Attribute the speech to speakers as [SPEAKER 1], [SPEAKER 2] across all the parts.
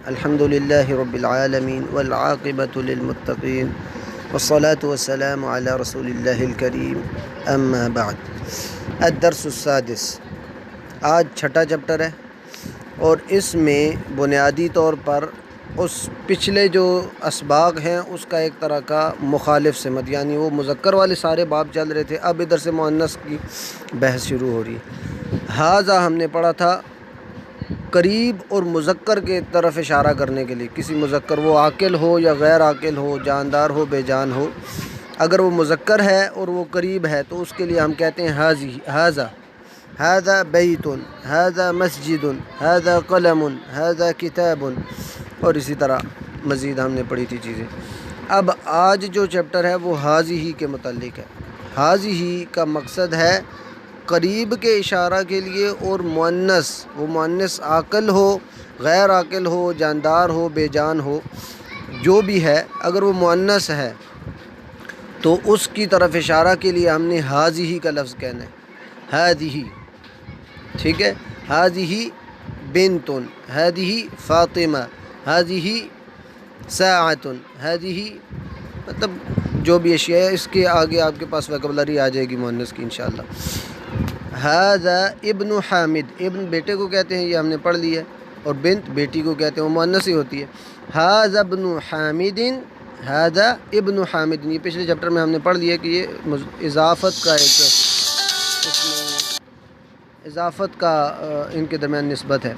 [SPEAKER 1] الحمد للہ رب العالمین والعاقبۃ للمتقین والصلاة والسلام علی رسول اللہ الکریم اما بعد الدرس السادس۔ آج چھٹا چیپٹر ہے اور اس میں بنیادی طور پر اس پچھلے جو اسباق ہیں اس کا ایک طرح کا مخالف سمت، یعنی وہ مذکر والے سارے باب چل رہے تھے، اب ادھر سے مؤنث کی بحث شروع ہو رہی ہے۔ ہاذا ہم نے پڑھا تھا قریب اور مذکر کے طرف اشارہ کرنے کے لیے، کسی مذکر وہ عاقل ہو یا غیر عاقل ہو، جاندار ہو بے جان ہو، اگر وہ مذکر ہے اور وہ قریب ہے تو اس کے لیے ہم کہتے ہیں ہاذا، ہاذا بیت، ہاذا مسجد، ہاذا قلم، ہاذا کتاب، اور اسی طرح مزید ہم نے پڑھی تھی چیزیں۔ اب آج جو چیپٹر ہے وہ ہاذہ کے متعلق ہے۔ ہاذہ کا مقصد ہے قریب کے اشارہ کے لیے، اور مؤنث، وہ مؤنث عاقل ہو غیر عاقل ہو، جاندار ہو بے جان ہو، جو بھی ہے، اگر وہ مؤنث ہے تو اس کی طرف اشارہ کے لیے ہم نے ہاذہ کا لفظ کہنا ہے، ہاذہ، ٹھیک ہے۔ ہاذہ بنت، ہاذہ فاطمہ، ہاذہ ساعۃ، ہاذہ، مطلب جو بھی اشیاء ہے، اس کے آگے آپ کے پاس ویکابلری آ جائے گی مؤنث کی انشاءاللہ۔ ہاذا ابن حامد، ابن بیٹے کو کہتے ہیں، یہ ہم نے پڑھ لیا ہے، اور بنت بیٹی کو کہتے ہیں، وہ مؤنث ہی ہوتی ہے۔ ہاذا ابن حامد، ہاذا ابن حامد، یہ پچھلے چیپٹر میں ہم نے پڑھ لیا کہ یہ اضافت کا ایک، اس میں اضافت کا ان کے درمیان نسبت ہے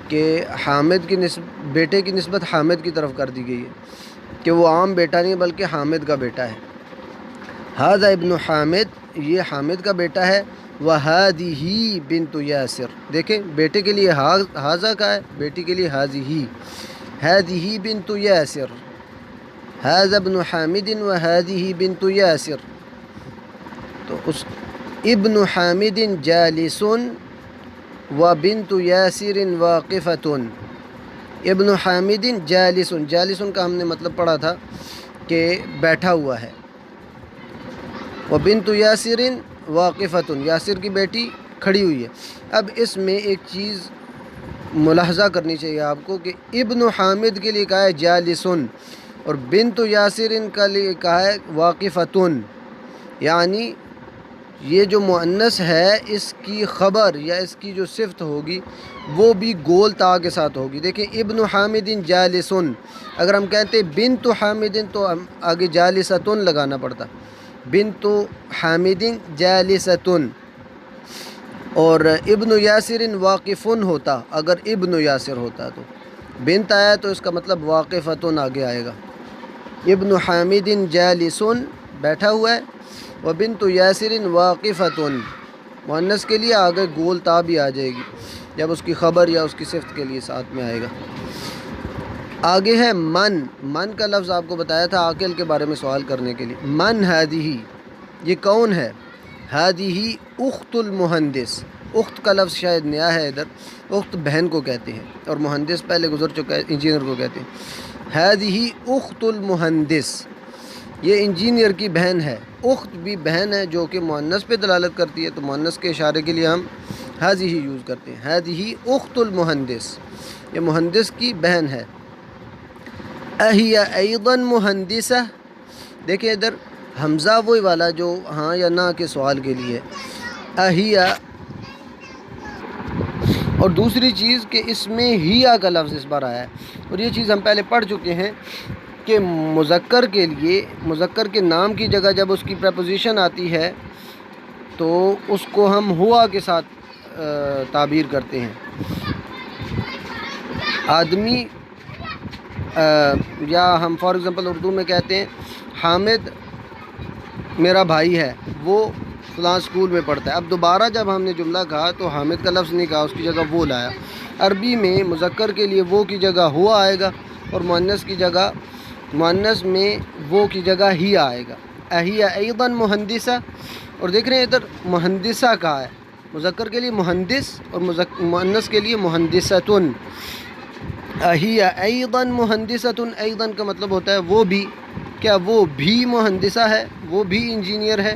[SPEAKER 1] کہ حامد کی بیٹے کی نسبت حامد کی طرف کر دی گئی ہے کہ وہ عام بیٹا نہیں بلکہ حامد کا بیٹا ہے۔ ہاذا ابن حامد، یہ حامد کا بیٹا ہے۔ وہذہ بنت یاسر، دیکھیں بیٹے کے لیے ہاذا کا ہے، بیٹی کے لیے ہاذہ، ہذہ بنت یاسر، ہاذا ابن حامد وہذہ بنت یاسر، تو اس ابن حامد جالس وبنت یاسر واقفۃ۔ ابن حامد جالس، جالس کا ہم نے مطلب پڑھا تھا کہ بیٹھا ہوا ہے، وبنت یاسر واقفۃ، یاسر کی بیٹی کھڑی ہوئی ہے۔ اب اس میں ایک چیز ملاحظہ کرنی چاہیے آپ کو کہ ابن حامد کے لیے کہا ہے جالسن، اور بنت یاسر کا لیے کہا ہے واقفۃ، یعنی یہ جو مؤنث ہے اس کی خبر یا اس کی جو صفت ہوگی وہ بھی گول تا کے ساتھ ہوگی۔ دیکھیں ابن حامد جالسن، اگر ہم کہتے بنت حامد تو ہم آگے جالستن لگانا پڑتا، بنت حامد جالستن، اور ابن یاسر واقفن ہوتا اگر ابن یاسر ہوتا، تو بنت آیا تو اس کا مطلب واقفتن آگے آئے گا۔ ابن حامد جالسن بیٹھا ہوا ہے، وبنت یاسر واقفتن، مؤنث کے لیے آگے گول تا بھی آ جائے گی جب اس کی خبر یا اس کی صفت کے لیے ساتھ میں آئے گا۔ آگے ہے من، من کا لفظ آپ کو بتایا تھا عاقل کے بارے میں سوال کرنے کے لیے۔ من ہذہ، یہ کون ہے؟ ہذہ اخت المہندس، اخت کا لفظ شاید نیا ہے ادھر، اخت بہن کو کہتے ہیں، اور مہندس پہلے گزر چکا ہے، انجینئر کو کہتے ہیں۔ ہذہ اخت المہندس، یہ انجینئر کی بہن ہے۔ اخت بھی بہن ہے جو کہ مؤنث پہ دلالت کرتی ہے، تو مؤنث کے اشارے کے لیے ہم ہذہ یوز کرتے ہیں۔ ہذہ اخت المہندس، یہ مہندس کی بہن ہے۔ اہی ایضا مہندسہ، دیکھیں ادھر حمزہ وہی والا جو ہاں یا نہ کے سوال کے لیے، اہی، اور دوسری چیز کہ اس میں ہیا کا لفظ اس بار آیا ہے، اور یہ چیز ہم پہلے پڑھ چکے ہیں کہ مذکر کے لیے، مذکر کے نام کی جگہ جب اس کی پریپوزیشن آتی ہے تو اس کو ہم ہوا کے ساتھ تعبیر کرتے ہیں۔ آدمی، یا ہم فار ایگزامپل اردو میں کہتے ہیں حامد میرا بھائی ہے، وہ فلاں اسکول میں پڑھتا ہے۔ اب دوبارہ جب ہم نے جملہ کہا تو حامد کا لفظ نہیں کہا، اس کی جگہ وہ لایا۔ عربی میں مذکر کے لیے وہ کی جگہ ہوا آئے گا، اور مؤنث کی جگہ، مؤنث میں وہ کی جگہ ہی آئے گا۔ اہی ایضا مہندسہ، اور دیکھ رہے ہیں ادھر مہندسہ کہا ہے، مذکر کے لیے مہندس اور مؤنث کے لیے مہندستن۔ اہی ایضا مہندستن، ایضا کا مطلب ہوتا ہے وہ بھی، کیا وہ بھی مہندسہ ہے، وہ بھی انجینئر ہے؟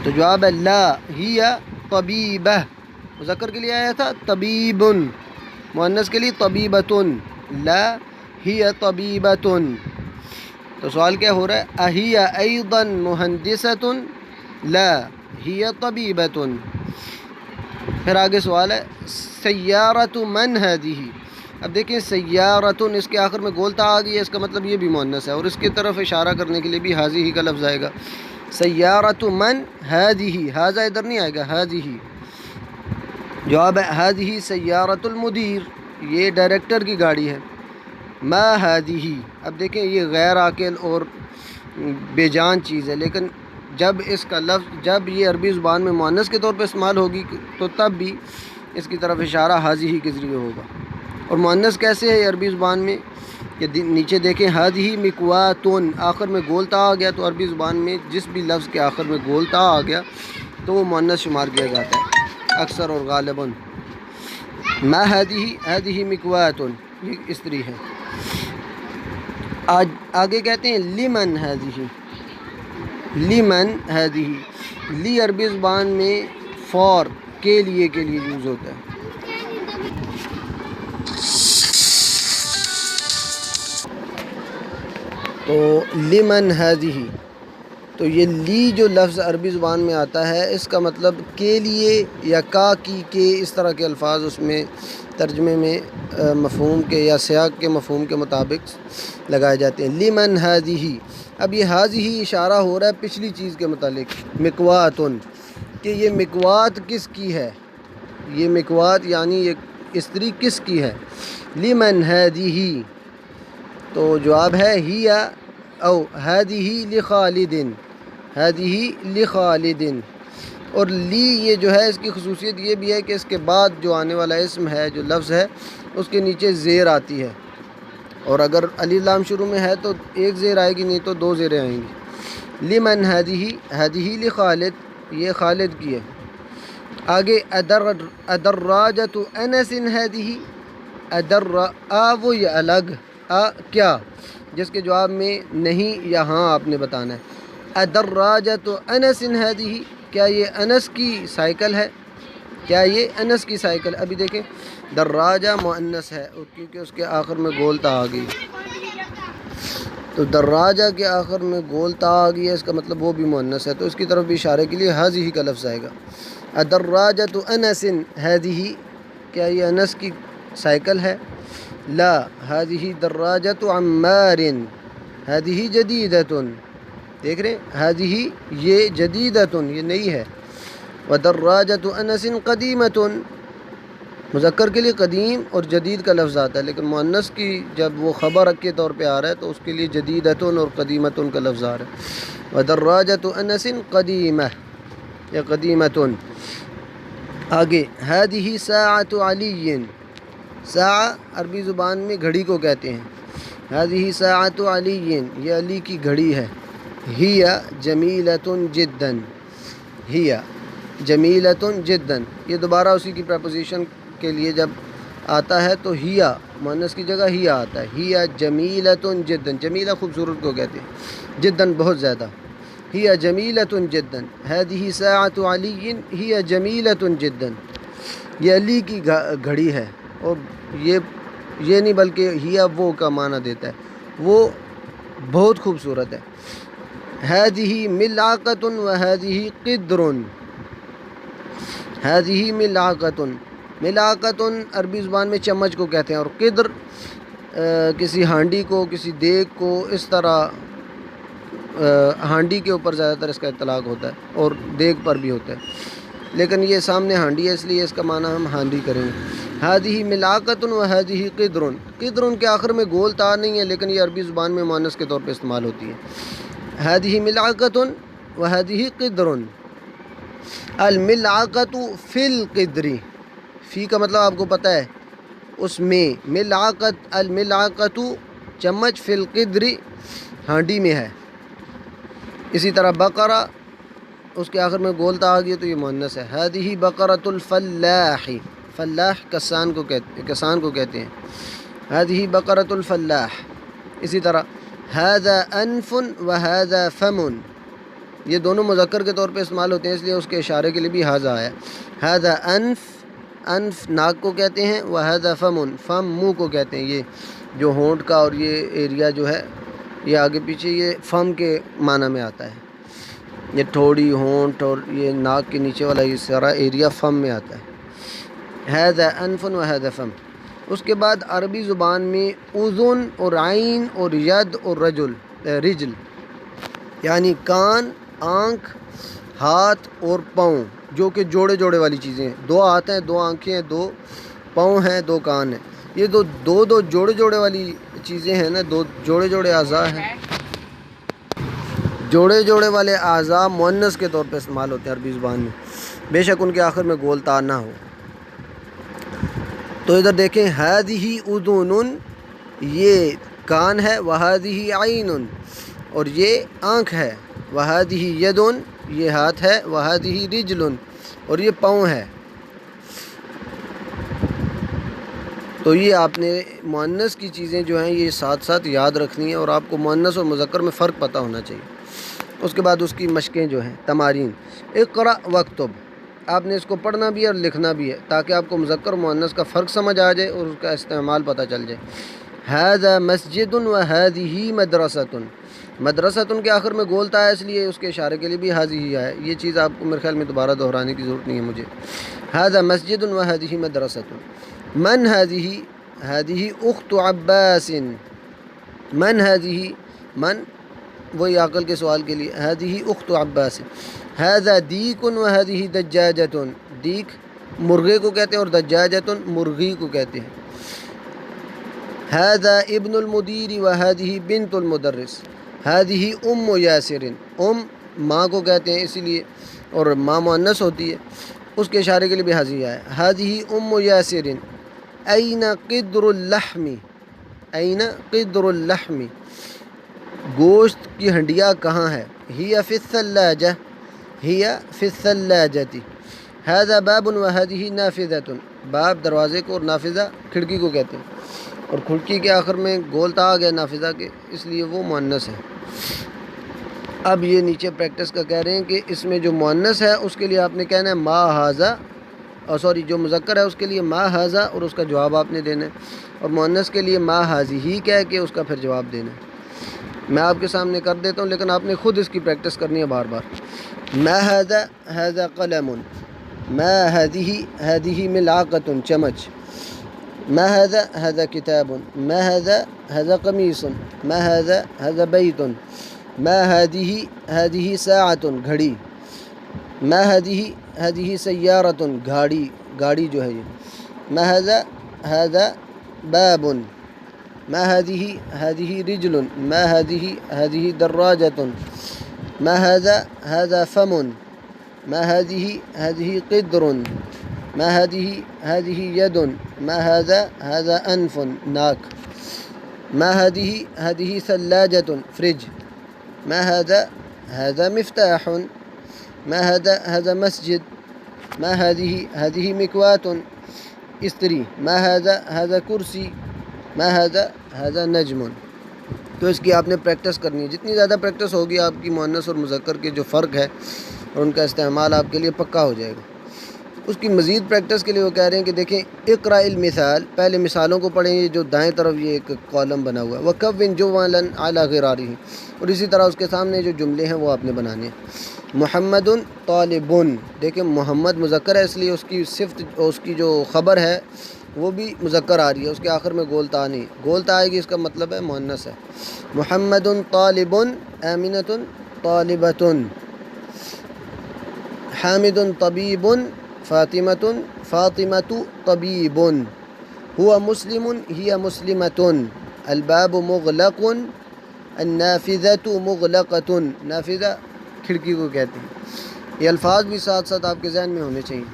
[SPEAKER 1] تو جواب لا، ہی طبیبہ، مذکر کے لیے آیا تھا طبیب، مؤنث کے لیے طبیبتن، لا ہی طبیبتن. تو سوال کیا ہو رہا ہے؟ اہی ایضا مہندستن، لا ہی طبیبتن. پھر آگے سوال ہے سیارۃ من ہذہ. اب دیکھیں سیارۃن، اس کے آخر میں گولتا آ گئی ہے، اس کا مطلب یہ بھی مؤنث ہے، اور اس کی طرف اشارہ کرنے کے لیے بھی ہذہ کا لفظ آئے گا. سیارۃ من ہذہ، ھذا ادھر نہیں آئے گا، ہذہ. جواب ہے ہذہ سیارۃ المدیر، یہ ڈائریکٹر کی گاڑی ہے. ما ہذہ، اب دیکھیں یہ غیر عاقل اور بے جان چیز ہے، لیکن جب اس کا لفظ، جب یہ عربی زبان میں مؤنث کے طور پہ استعمال ہوگی تو تب بھی اس کی طرف اشارہ ہذہ کے ذریعے ہوگا. اور مؤنث کیسے ہے عربی زبان میں؟ کہ نیچے دیکھیں ہذہ مکواتن، آخر میں گولتا آ گیا تو عربی زبان میں جس بھی لفظ کے آخر میں گولتا آ گیا تو وہ مؤنث شمار کیا جاتا ہے اکثر اور غالباً. ما ہذہ مکواتن، یہ استری ہے. آگے کہتے ہیں لمن ہذہ، لمن ہذہ. لی عربی زبان میں فور، کے لیے یوز ہوتا ہے. تو لمن ہذہ، تو یہ لی جو لفظ عربی زبان میں آتا ہے اس کا مطلب کے لیے یا کا کی کے، اس طرح کے الفاظ اس میں ترجمے میں مفہوم کے یا سیاق کے مفہوم کے مطابق لگائے جاتے ہیں. لمن ہذہ، اب یہ ہذہ اشارہ ہو رہا ہے پچھلی چیز کے متعلق، مکواتن، کہ یہ مکوات کس کی ہے، یہ مکوات یعنی یہ استری کس کی ہے. لمن ہذہ، تو جواب ہے ہی او ہذہ لخالد، ہذہ لخالد. اور لی یہ جو ہے اس کی خصوصیت یہ بھی ہے کہ اس کے بعد جو آنے والا اسم ہے، جو لفظ ہے، اس کے نیچے زیر آتی ہے، اور اگر الف لام شروع میں ہے تو ایک زیر آئے گی، نہیں تو دو زیریں آئیں گی. لمن ہذہ، ہذہ لخالد، یہ خالد کی ہے. آگے ادراجۃ انس ہذہ، وہ یہ الگ، کیا، جس کے جواب میں نہیں یا ہاں آپ نے بتانا ہے. ادراجۃ انس ہذہ، کیا یہ انس کی سائیکل ہے، کیا یہ انس کی سائیکل. ابھی دیکھیں دراجہ مؤنث ہے اور کیونکہ اس کے آخر میں گولتا آ گئی، تو دراجہ کے آخر میں گولتا آ گئی ہے، اس کا مطلب وہ بھی مؤنث ہے، تو اس کی طرف بھی اشارے کے لیے ہذہ کا لفظ آئے گا. ادراجۃ انس ہذہ، کیا یہ انس کی سائیکل ہے. لا ہذہ دراجۃ عمار، ہذہ جدیدۃ، دیکھ رہے ہیں ہذہ یہ جدیدۃ، یہ نئی ہے. ودراجۃ انس قدیمۃ، مذکر کے لیے قدیم اور جدید کا لفظ آتا ہے، لیکن مؤنث کی جب وہ خبر کے طور پہ آ رہا ہے تو اس کے لیے جدیدۃ اور قدیمۃ کا لفظ آ رہا ہے. ودراجۃ انس قدیمہ یا قدیمۃ. آگے ہذہ ساعۃ علی، ساعہ عربی زبان میں گھڑی کو کہتے ہیں. ہذہ ساعۃ علی، یہ علی کی گھڑی ہے. ہی جمیلۃ جدا، ہی جمیلۃ جدا، یہ دوبارہ اسی کی پریپوزیشن کے لیے جب آتا ہے تو ہیا مؤنث کی جگہ ہی آتا ہے. ہی جمیلۃ جدا، جمیلہ خوبصورت کو کہتے ہیں، جدا بہت زیادہ. ہی جمیلۃ جدا، ہذہ ساعۃ علی ہی جمیلۃ جدا، یہ علی کی گھڑی ہے. اور یہ نہیں بلکہ ہی وہ کا معنی دیتا ہے، وہ بہت خوبصورت ہے. ہذہ ملعقۃ وہذہ قدر، ہذہ ملعقۃ، ملعقۃ عربی زبان میں چمچ کو کہتے ہیں، اور قدر کسی ہانڈی کو، کسی دیگ کو، اس طرح ہانڈی کے اوپر زیادہ تر اس کا اطلاق ہوتا ہے اور دیگ پر بھی ہوتا ہے، لیکن یہ سامنے ہانڈی ہے اس لیے اس کا معنی ہم ہانڈی کریں گے. ہذہ ملعقۃ وہذہ قدر، قدر کے آخر میں گول تا نہیں ہے لیکن یہ عربی زبان میں مؤنث کے طور پہ استعمال ہوتی ہے. ہذہ ملعقۃ وہذہ قدر. الملعقۃ فی القدر، فی کا مطلب آپ کو پتہ ہے اس میں، ملعقۃ، الملعقۃ چمچ، فی القدر ہانڈی میں ہے. اسی طرح بقرہ اس کے آخر میں گولتا آ گیا تو یہ مؤنث ہے. ہذہ بقرۃ الفلاح، فلاح کسان کو کہتے ہیں. ہذہ بقرۃ الفلاح. اسی طرح ھذا انف وھذا فم، یہ دونوں مذکر کے طور پہ استعمال ہوتے ہیں اس لیے اس کے اشارے کے لیے بھی ھذا آیا. ھذا انف، انف ناک کو کہتے ہیں، وہذا فم فم منہ کو کہتے ہیں۔ یہ جو ہونٹ کا اور یہ ایریا جو ہے یہ آگے پیچھے یہ فم کے معنی میں آتا ہے۔ یہ ٹھوڑی، ہونٹ اور یہ ناک کے نیچے والا یہ سارا ایریا فم میں آتا ہے۔ ھذا انف وھذا فم۔ اس کے بعد عربی زبان میں اذن اور عین اور ید اور رجل یعنی کان، آنکھ، ہاتھ اور پاؤں، جو کہ جوڑے جوڑے والی چیزیں ہیں۔ دو ہاتھ ہیں، دو آنکھیں ہیں، دو پاؤں ہیں، دو کان ہیں۔ یہ دو جوڑے جوڑے والی چیزیں ہیں نا، دو جوڑے جوڑے اعضاء ہیں۔ جوڑے جوڑے والے اعضاء مؤنث کے طور پہ استعمال ہوتے ہیں عربی زبان میں، بے شک ان کے آخر میں گول تا نہ ہو۔ تو ادھر دیکھیں، ہذہ اذن یہ کان ہے، وہذہ عین اور یہ آنکھ ہے، وہذہ ید یہ ہاتھ ہے، وہذہ رجل اور یہ پاؤں ہے۔ تو یہ آپ نے مؤنث کی چیزیں جو ہیں یہ ساتھ ساتھ یاد رکھنی ہیں، اور آپ کو مؤنث اور مذکر میں فرق پتہ ہونا چاہیے۔ اس کے بعد اس کی مشقیں جو ہیں، تمارین، اقرأ واکتب، آپ نے اس کو پڑھنا بھی ہے اور لکھنا بھی ہے تاکہ آپ کو مذکر و مؤنث کا فرق سمجھ آ جائے اور اس کا استعمال پتہ چل جائے۔ ھذا مسجد وھذہ مدرسۃ، مدرسۃ کے آخر میں گولتا ہے، اس لیے اس کے اشارے کے لیے بھی ھذہ ہے۔ یہ چیز آپ کو میرے خیال میں دوبارہ دہرانے کی ضرورت نہیں ہے مجھے۔ ھذا مسجد وھذہ مدرسۃ۔ من ھذہ اخت عباس، من ھذہ، من وہی عقل کے سوال کے لیے، ھذہ اخت عباس۔ ھذا دیک وھذہ دجاجۃ، دیک مرغے کو کہتے ہیں اور دجاجۃ مرغی کو کہتے ہیں۔ ھذا ابن المدیر وھذہ بنت المدرس۔ ھذہ ام یاسر، ام ماں کو کہتے ہیں اسی لیے، اور ماں مؤنث ہوتی ہے، اس کے اشارے کے لیے بھی ھذہ ہے۔ ھذہ ام یاسر۔ این قدر اللحم، این قدر اللحم، گوشت کی ہنڈیا کہاں ہے؟ ہی فی الثلاجہ، ہی فی الثلاجۃ۔ ھذا باب وھذہ نافذۃ، باب دروازے کو اور نافذہ کھڑکی کو کہتے ہیں، اور کھڑکی کے آخر میں گولتا آ گیا نافذہ کے، اس لیے وہ مؤنث ہے۔ اب یہ نیچے پریکٹس کا کہہ رہے ہیں کہ اس میں جو مؤنث ہے اس کے لیے آپ نے کہنا ہے ما ھذا، اور سوری جو مذکر ہے اس کے لیے ما ھذا اور اس کا جواب آپ نے دینا ہے، اور مؤنث کے لیے ما ھذہ کہہ کے اس کا پھر جواب دینا ہے۔ میں آپ کے سامنے کر دیتا ہوں لیکن آپ نے خود اس کی پریکٹس کرنی ہے بار بار۔ ما ھذا، ھذا قلم۔ ما ھذہ، ھذہ ملعقۃ چمچ۔ ما ھذا، ھذا کتاب۔ ما ھذا، ھذا قمیص۔ ما ھذا، ھذا بیت۔ ما ھذہ، ھذہ ساعۃ گھڑی۔ ما ھذہ، ھذہ سیارۃ گاڑی، گاڑی جو ہے یہ۔ ما ھذا، ھذا باب۔ ما ھذہ، ھذہ رجل۔ ما ھذہ، ھذہ دراجۃ۔ ما ھذا، ھذا فم۔ ما ھذہ، ھذہ قدر۔ ما ھذہ، ھذہ ید۔ ما ھذا، ھذا انف ناک۔ ما ھذہ، ھذہ ثلاجۃ فریج۔ ما ھذا، ھذا مفتاح۔ ما ھذا، ھذا مسجد۔ ما ھذہ، ھذہ مکواۃ استری۔ ما ھذا، ھذا کرسی۔ ما ھذا، ھذا نجم۔ تو اس کی آپ نے پریکٹس کرنی ہے، جتنی زیادہ پریکٹس ہوگی آپ کی مؤنث اور مذکر کے جو فرق ہے اور ان کا استعمال آپ کے لیے پکا ہو جائے گا۔ اس کی مزید پریکٹس کے لیے وہ کہہ رہے ہیں کہ دیکھیں، اقرأ المثال، پہلے مثالوں کو پڑھیں، یہ جو دائیں طرف یہ ایک کالم بنا ہوا ہے، وکون جملا علی غرارہ، اور اسی طرح اس کے سامنے جو جملے ہیں وہ آپ نے بنانے ہیں۔ محمد طالب، دیکھیں محمد مذکر ہے اس لیے اس کی صفت، اس کی جو خبر ہے وہ بھی مذکر آ رہی ہے، اس کے آخر میں گولتا نہیں، گولتا آئے گی اس کا مطلب ہے مؤنث ہے۔ محمد طالب، آمنۃ طالبۃ، حامد طبیب، فاطمۃ، فاطمۃ طبیب، هو مسلم، هي مسلمۃ، الباب مغلق، النافذۃ مغلقۃ، نافذہ کھڑکی کو کہتے ہیں۔ یہ الفاظ بھی ساتھ ساتھ آپ کے ذہن میں ہونے چاہیے۔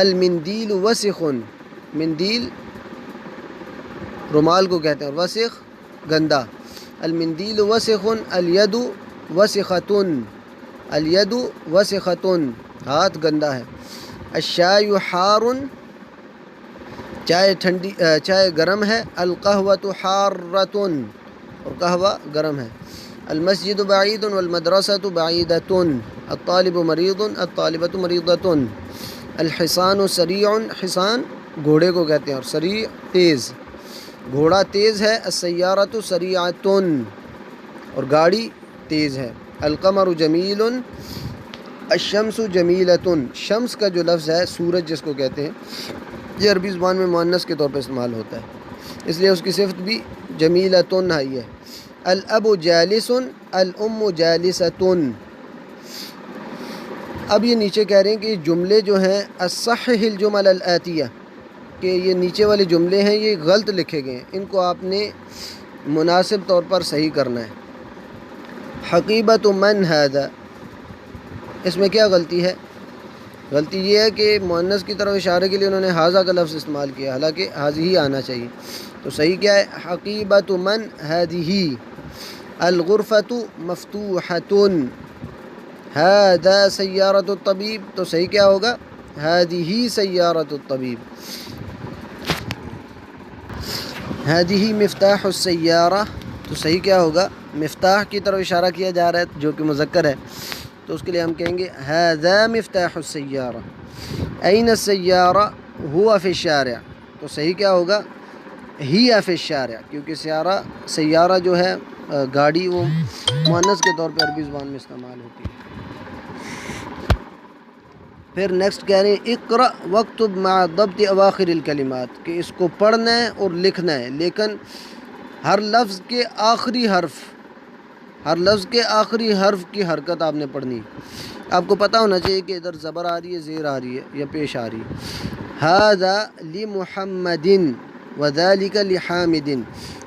[SPEAKER 1] المندیل وسخ، مندیل رومال کو کہتے ہیں اور وسخ گندا۔ المندیل وسخ، الید وسخۃ، الید وسخۃ، ہاتھ گندا ہے۔ الشائی حار، چائے ٹھنڈی، چائے گرم ہے۔ القہوۃ حارۃ، اور قہوہ گرم ہے۔ المسجد بعید والمدرسۃ بعیدۃ، الطالب مریض، الطالبۃ مریضۃ۔ الحصان سریع، حصان گھوڑے کو کہتے ہیں، اور سریع تیز، گھوڑا تیز ہے۔ السیارۃ سریعۃ، اور گاڑی تیز ہے۔ القمر جمیل، الشمس جمیلۃ، شمس کا جو لفظ ہے سورج جس کو کہتے ہیں، یہ عربی زبان میں مؤنث کے طور پہ استعمال ہوتا ہے، اس لیے اس کی صفت بھی جمیلۃ آئی ہے۔ الاب جالس، الام جالسۃ۔ اب یہ نیچے کہہ رہے ہیں کہ جملے جو ہیں الصحح الجمل الآتیہ، کہ یہ نیچے والے جملے ہیں یہ غلط لکھے گئے ہیں، ان کو آپ نے مناسب طور پر صحیح کرنا ہے۔ حقیبۃ من ھذا، اس میں کیا غلطی ہے؟ غلطی یہ ہے کہ مؤنث کی طرف اشارے کے لیے انہوں نے ھذا کا لفظ استعمال کیا، حالانکہ ھذہ آنا چاہیے۔ تو صحیح کیا ہے؟ حقیبۃ من ھذہ۔ الغرفۃ مفتوحۃ، ھذا سیارۃ الطبیب، تو صحیح کیا ہوگا؟ ھذہ سیارۃ الطبیب۔ ھذہ مفتاح السیارہ، تو صحیح کیا ہوگا؟ مفتاح کی طرف اشارہ کیا جا رہا ہے جو کہ مذکر ہے، تو اس کے لیے ہم کہیں گے ھذا مفتاح السیارہ۔ این السیارہ ھو فی الشارع، تو صحیح کیا ہوگا؟ ہی فی الشارع، کیونکہ سیارہ جو ہے گاڑی، وہ مؤنث کے طور پہ عربی زبان میں استعمال ہوتی ہے۔ پھر نیکسٹ کہہ رہے ہیں اقرأ واکتب مع ضبط اواخر الکلمات، کہ اس کو پڑھنا ہے اور لکھنا ہے، لیکن ہر لفظ کے آخری حرف کی حرکت آپ نے پڑھنی ہے۔ آپ کو پتہ ہونا چاہیے کہ ادھر زبر آ رہی ہے، زیر آ رہی ہے یا پیش آ رہی ہے۔ ھذا لمحمد وذلک لحامد،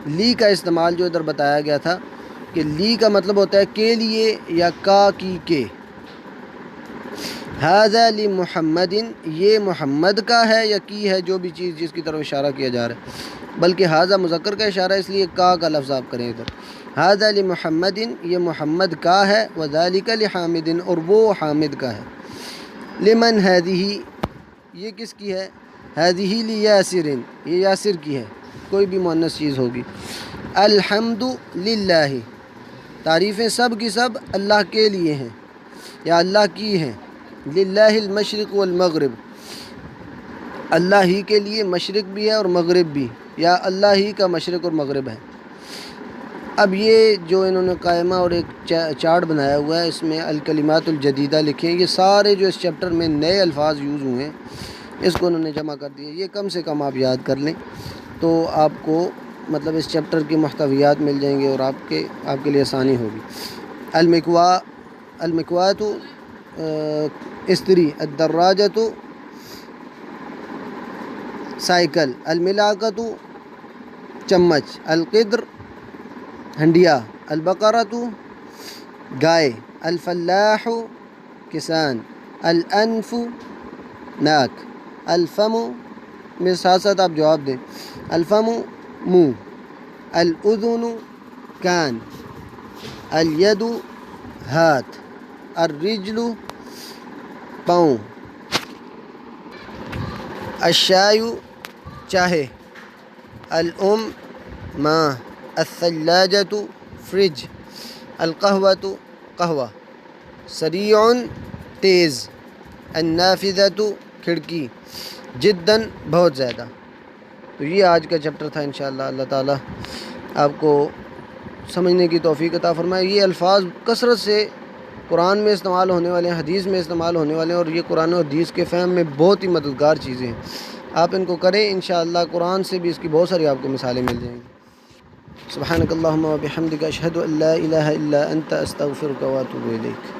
[SPEAKER 1] لی کا استعمال جو ادھر بتایا گیا تھا کہ لی کا مطلب ہوتا ہے کے لیے یا کا کی کے۔ ھذا لمحمد، یہ محمد کا ہے یا کی ہے، جو بھی چیز جس کی طرف اشارہ کیا جا رہا ہے، بلکہ ھذا مذکر کا اشارہ ہے، اس لیے کا لفظ آپ کریں ادھر۔ ھذا لمحمد، یہ محمد کا ہے، وذالک لحامد، اور وہ حامد کا ہے۔ لمن ھذہ، یہ کس کی ہے؟ ھذہ لیاسر، یہ یاسر کی ہے، کوئی بھی مؤنث چیز ہوگی۔ الحمد للہ، تعریفیں سب کی سب اللہ کے لیے ہیں یا اللہ کی ہیں۔ للہ المشرق والمغرب، اللہ ہی کے لیے مشرق بھی ہے اور مغرب بھی، یا اللہ ہی کا مشرق اور مغرب ہے۔ اب یہ جو انہوں نے قائمہ اور ایک چارٹ بنایا ہوا ہے، اس میں الکلمات الجدیدہ لکھے ہیں، یہ سارے جو اس چیپٹر میں نئے الفاظ یوز ہوئے ہیں اس کو انہوں نے جمع کر دیے۔ یہ کم سے کم آپ یاد کر لیں تو آپ کو مطلب اس چیپٹر کی محتویات مل جائیں گے اور آپ کے لیے آسانی ہوگی۔ المکواۃ استری، الدراجۃ سائیکل، الملاقۃ چمچ، القدر ہنڈیا، البقرۃ گائے، الفلاح کسان، الانف ناک، الفم، میرے ساتھ ساتھ آپ جواب دیں، الفم منہ، الاذن کان، الید ہاتھ، الرجل پاؤں، الشائی چاہے، الام ماں، الثلاجۃ فریج، القہوۃ قہوہ، سریع تیز، النافذۃ کھڑکی، جداً بہت زیادہ۔ تو یہ آج کا چیپٹر تھا، انشاءاللہ اللہ تعالیٰ آپ کو سمجھنے کی توفیق عطا فرمائے۔ یہ الفاظ کثرت سے قرآن میں استعمال ہونے والے ہیں، حدیث میں استعمال ہونے والے ہیں، اور یہ قرآن و حدیث کے فہم میں بہت ہی مددگار چیزیں ہیں۔ آپ ان کو کریں، انشاءاللہ قرآن سے بھی اس کی بہت ساری آپ کو مثالیں مل جائیں گی۔ سبحانک اللہم و بحمدک، اشہد ان لا الہ الا انت، استغفرک و اتوب الیک۔